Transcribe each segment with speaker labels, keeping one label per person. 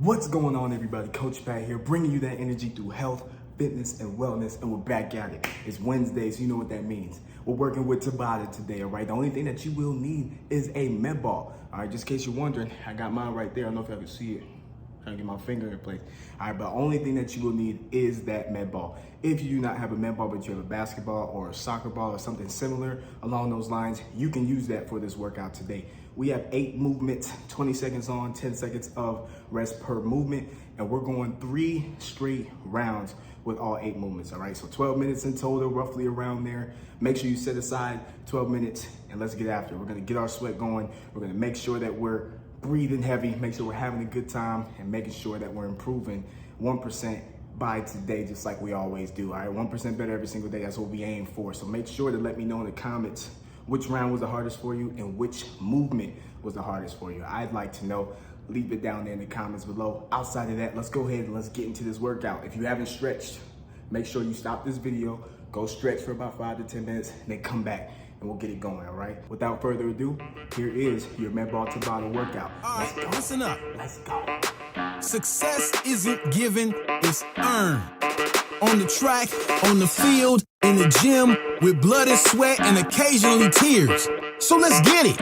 Speaker 1: What's going on, everybody? Coach Pat here, bringing you that energy through health, fitness, and wellness, and we're back at it. It's Wednesday, so you know what that means. We're working with Tabata today, all right? The only thing that you will need is a med ball, all right? Just in case you're wondering, I got mine right there. I don't know if y'all can see it. Trying to get my finger in place. All right, but the only thing that you will need is that med ball. If you do not have a med ball, but you have a basketball or a soccer ball or something similar along those lines, you can use that for this workout today. We have 8 movements, 20 seconds on, 10 seconds of rest per movement, and we're going 3 straight rounds with all 8 movements, all right? So 12 minutes in total, roughly around there. Make sure you set aside 12 minutes, and let's get after it. We're gonna get our sweat going. We're gonna make sure that we're breathing heavy, make sure we're having a good time, and making sure that we're improving 1% by today, just like we always do, all right? 1% better every single day, that's what we aim for. So make sure to let me know in the comments which round was the hardest for you and which movement was the hardest for you. I'd like to know. Leave it down there in the comments below. Outside of that, let's go ahead and let's get into this workout. If you haven't stretched, make sure you stop this video, go stretch for about 5 to 10 minutes, and then come back and we'll get it going, all right? Without further ado, here is your med ball Tabata workout.
Speaker 2: All right, listen up.
Speaker 1: Let's go.
Speaker 2: Success isn't given, it's earned. On the track, on the field, in the gym, with blood and sweat and occasionally tears. So let's get it.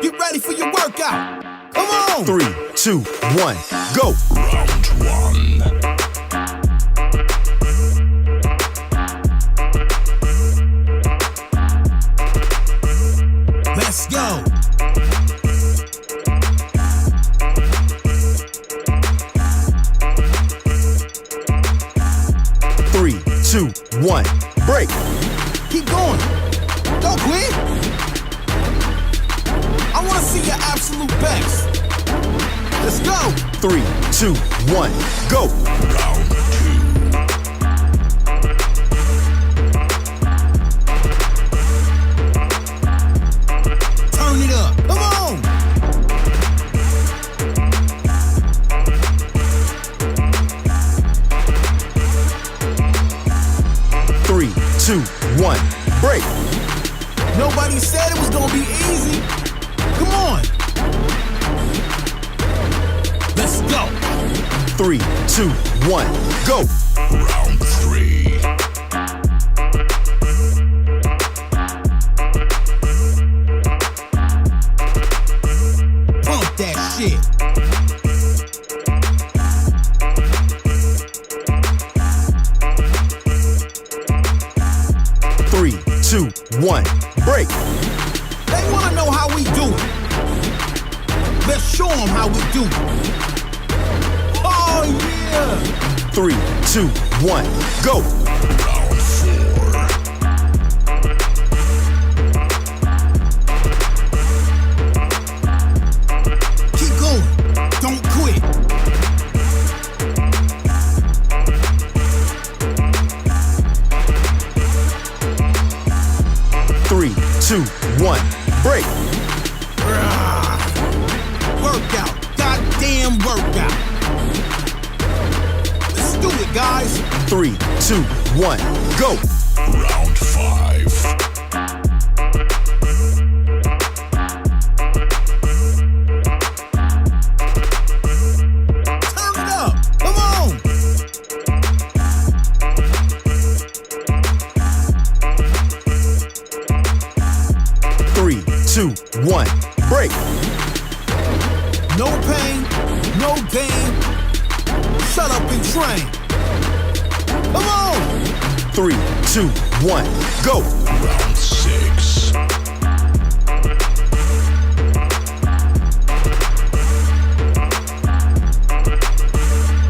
Speaker 2: Get ready for your workout. Come on.
Speaker 3: 3, 2, 1, go.
Speaker 4: Round 1.
Speaker 2: Let's go.
Speaker 3: Three, 2, 1, break.
Speaker 2: Keep going. Don't quit. I want to see your absolute best. Let's go.
Speaker 3: 3, 2, 1, go.
Speaker 4: Round 2.
Speaker 2: Turn it up. Come on.
Speaker 3: Three, 2, 1, break.
Speaker 2: Nobody said it was gonna be easy. Come on. Let's go.
Speaker 3: 3, 2, 1, go.
Speaker 4: Round 3.
Speaker 2: Pump that shit.
Speaker 3: Three, 2, 1, break.
Speaker 2: They wanna know how we do it. Let's show them how we do it. Oh yeah.
Speaker 3: 3, 2, 1, go.
Speaker 4: Round 4.
Speaker 2: Keep going. Don't quit.
Speaker 3: Three, 2, 1, break.
Speaker 2: Workout. Goddamn workout. Let's do it, guys.
Speaker 3: 3, 2, 1, go.
Speaker 4: Round 5.
Speaker 2: Turn it up. Come on.
Speaker 3: Three, 2, 1, break.
Speaker 2: No pain, no gain. Shut up and train. Come on.
Speaker 3: 3, 2, 1, go.
Speaker 4: Round 6.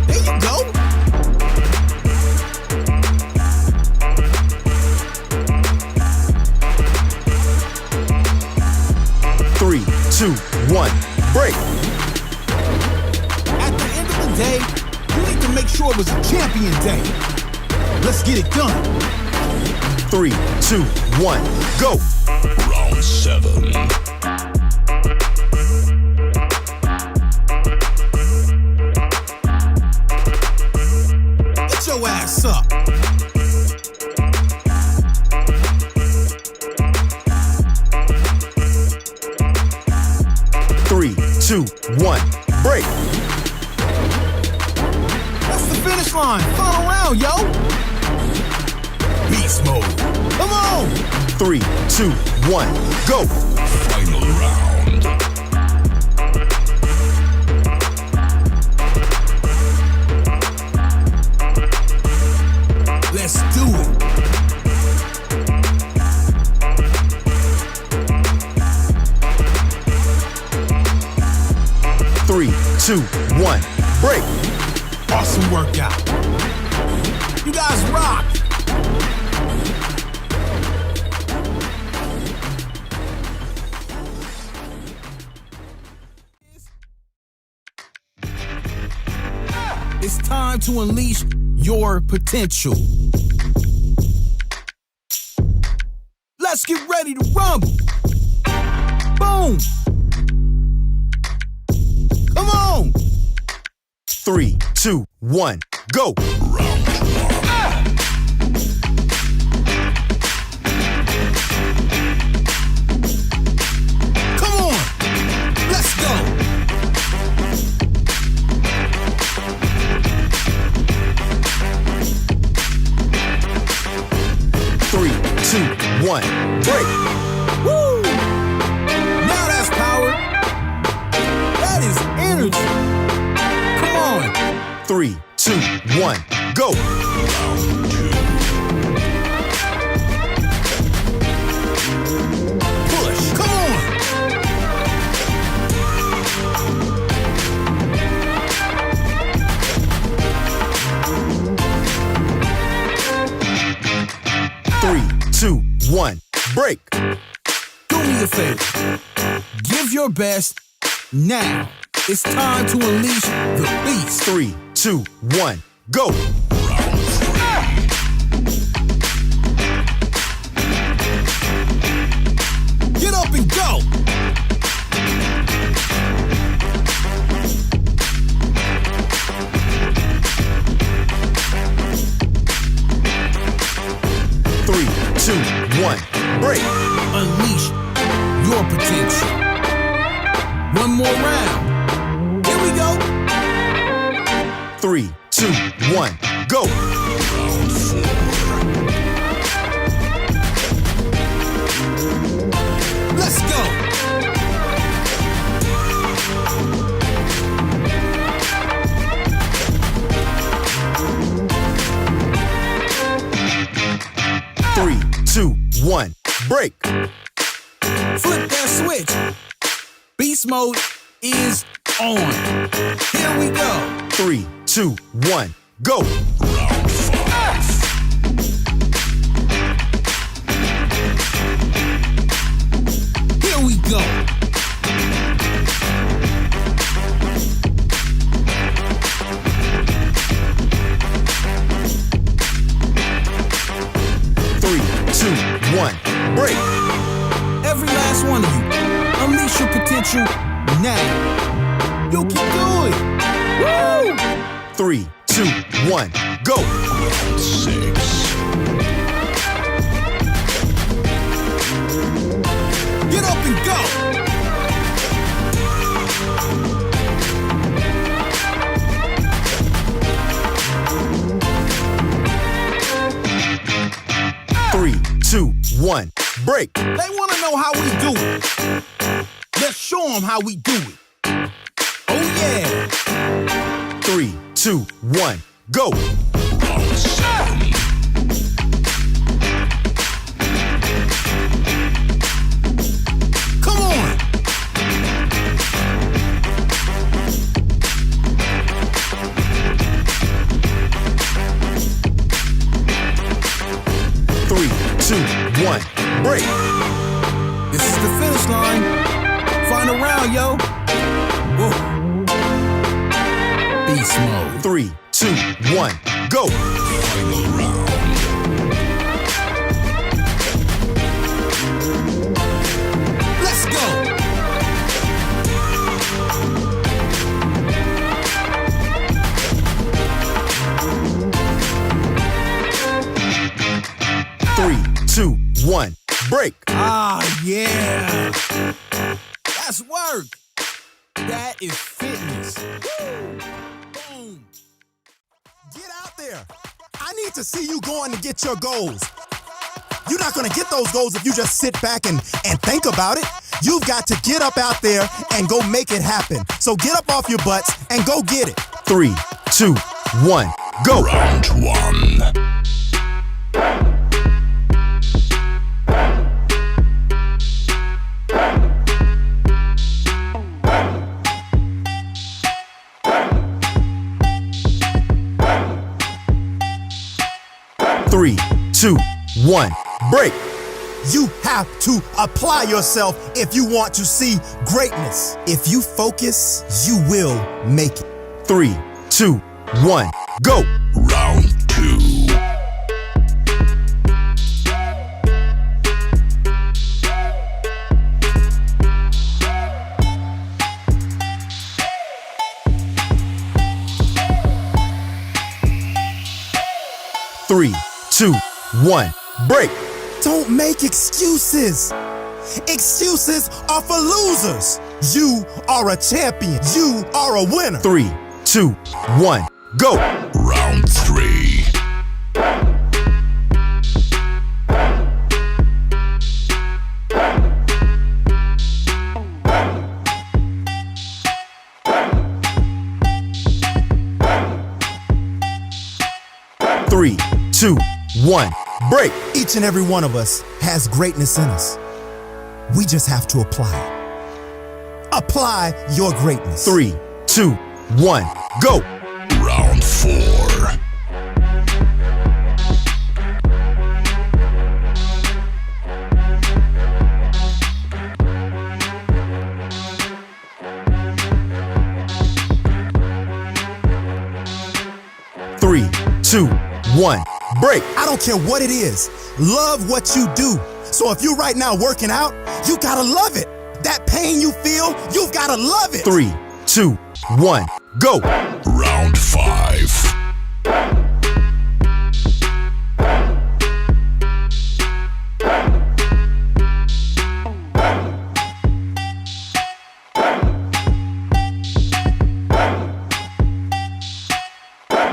Speaker 2: There you go.
Speaker 3: Three, 2, 1, break.
Speaker 2: At the end of the day, you need to make sure it was a champion day. Let's get it done.
Speaker 3: 3, 2, 1, go.
Speaker 4: Round 7.
Speaker 2: Get your ass up.
Speaker 3: Three, 2, 1, break.
Speaker 2: line. Final round, yo. Beast mode. Come on.
Speaker 3: 3, 2, 1, go.
Speaker 4: Final round.
Speaker 2: Let's do it.
Speaker 3: Three, 2, 1, break.
Speaker 2: Awesome workout. You guys rock. It's time to unleash your potential. Let's get ready to rumble. Boom. Come on.
Speaker 3: 3, 2, 1, go.
Speaker 4: Round one.
Speaker 2: Come on. Let's go.
Speaker 3: Three, 2, 1, break.
Speaker 2: Woo! Now that's power. That is energy. Come on.
Speaker 3: 3, 2, 1, go.
Speaker 4: Round two.
Speaker 2: Push. Come on.
Speaker 3: Three, 2, 1, break.
Speaker 2: Do me a favor. Give your best now. It's time to unleash the beast.
Speaker 3: 3, 2, 1, go.
Speaker 4: Round three.
Speaker 2: Get up and go.
Speaker 3: Three, 2, 1, break.
Speaker 2: Unleash your potential. One more round. Here we go.
Speaker 3: 3, 2, 1, go.
Speaker 4: Round four.
Speaker 2: Let's go.
Speaker 3: Three, 2, 1, break.
Speaker 2: Flip that switch. Beast mode is on. Here we go.
Speaker 3: 3, 2, 1, go.
Speaker 4: Round five.
Speaker 2: Here we go.
Speaker 3: Three, 2, 1, break.
Speaker 2: Every last one of you, unleash your potential now. You can do it. Woo!
Speaker 3: 3, 2, 1, go.
Speaker 4: Round six.
Speaker 2: Get up and go.
Speaker 3: Three, 2, 1, break.
Speaker 2: They want to know how we do it. Let's show them how we do it. Oh, yeah.
Speaker 3: 3, 2, 1, go.
Speaker 4: Round seven.
Speaker 2: Come on.
Speaker 3: Three, 2, 1, break.
Speaker 2: This is the finish line. Final round, yo. Whoa. Beast mode.
Speaker 3: 3, 2, 1, go.
Speaker 4: Final round.
Speaker 2: Let's go.
Speaker 3: Three, 2, 1, break.
Speaker 2: Ah, yeah. That's work. That is fitness. Woo. Boom. Get out there. I need to see you going to get your goals. You're not gonna get those goals if you just sit back and think about it. You've got to get up out there and go make it happen. So get up off your butts and go get it.
Speaker 3: 3, 2, 1, go.
Speaker 4: Round 1.
Speaker 3: 3, 2, 1, break.
Speaker 2: You have to apply yourself if you want to see greatness. If you focus, you will make it.
Speaker 3: 3, 2, 1, go.
Speaker 4: Round 2.
Speaker 3: 3, 2, 1, break.
Speaker 2: Don't make excuses. Excuses are for losers. You are a champion. You are a winner.
Speaker 3: 3, 2, 1, go.
Speaker 4: Round 3.
Speaker 3: 3, 2, 1, break.
Speaker 2: Each and every one of us has greatness in us. We just have to apply it. Apply your greatness.
Speaker 3: 3, 2, 1, go.
Speaker 4: Round 4.
Speaker 3: 3, 2, 1, break.
Speaker 2: I don't care what it is. Love what you do. So if you're right now working out, you gotta love it. That pain you feel, you've gotta love it.
Speaker 3: 3, 2, 1, go.
Speaker 4: Round 5.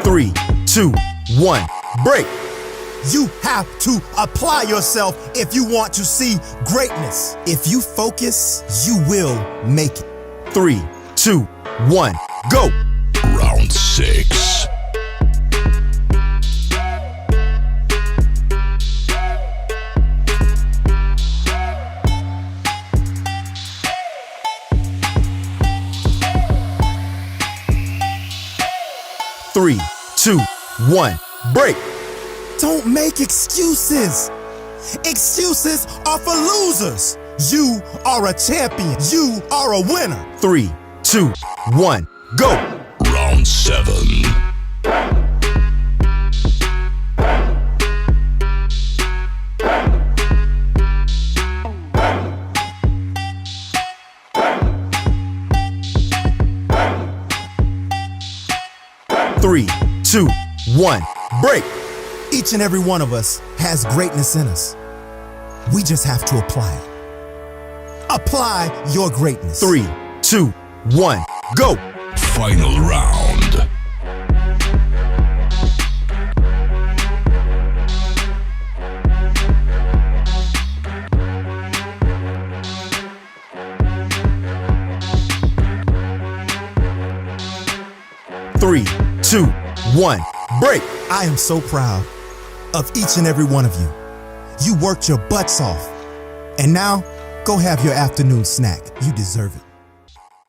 Speaker 3: 3, 2, 1, break.
Speaker 2: You have to apply yourself if you want to see greatness. If you focus, you will make it.
Speaker 3: 3, 2, 1, go.
Speaker 4: Round 6.
Speaker 3: 3, 2, 1, break.
Speaker 2: Don't make excuses. Excuses are for losers. You are a champion. You are a winner.
Speaker 3: 3, 2, 1, go.
Speaker 4: Round 7.
Speaker 3: 3, 2, 1, break.
Speaker 2: Each and every one of us has greatness in us. We just have to apply it. Apply your greatness.
Speaker 3: 3, 2, 1, go.
Speaker 4: Final round.
Speaker 3: 3, 2, 1, break.
Speaker 2: I am so proud of each and every one of you. You worked your butts off. And now, go have your afternoon snack. You deserve it.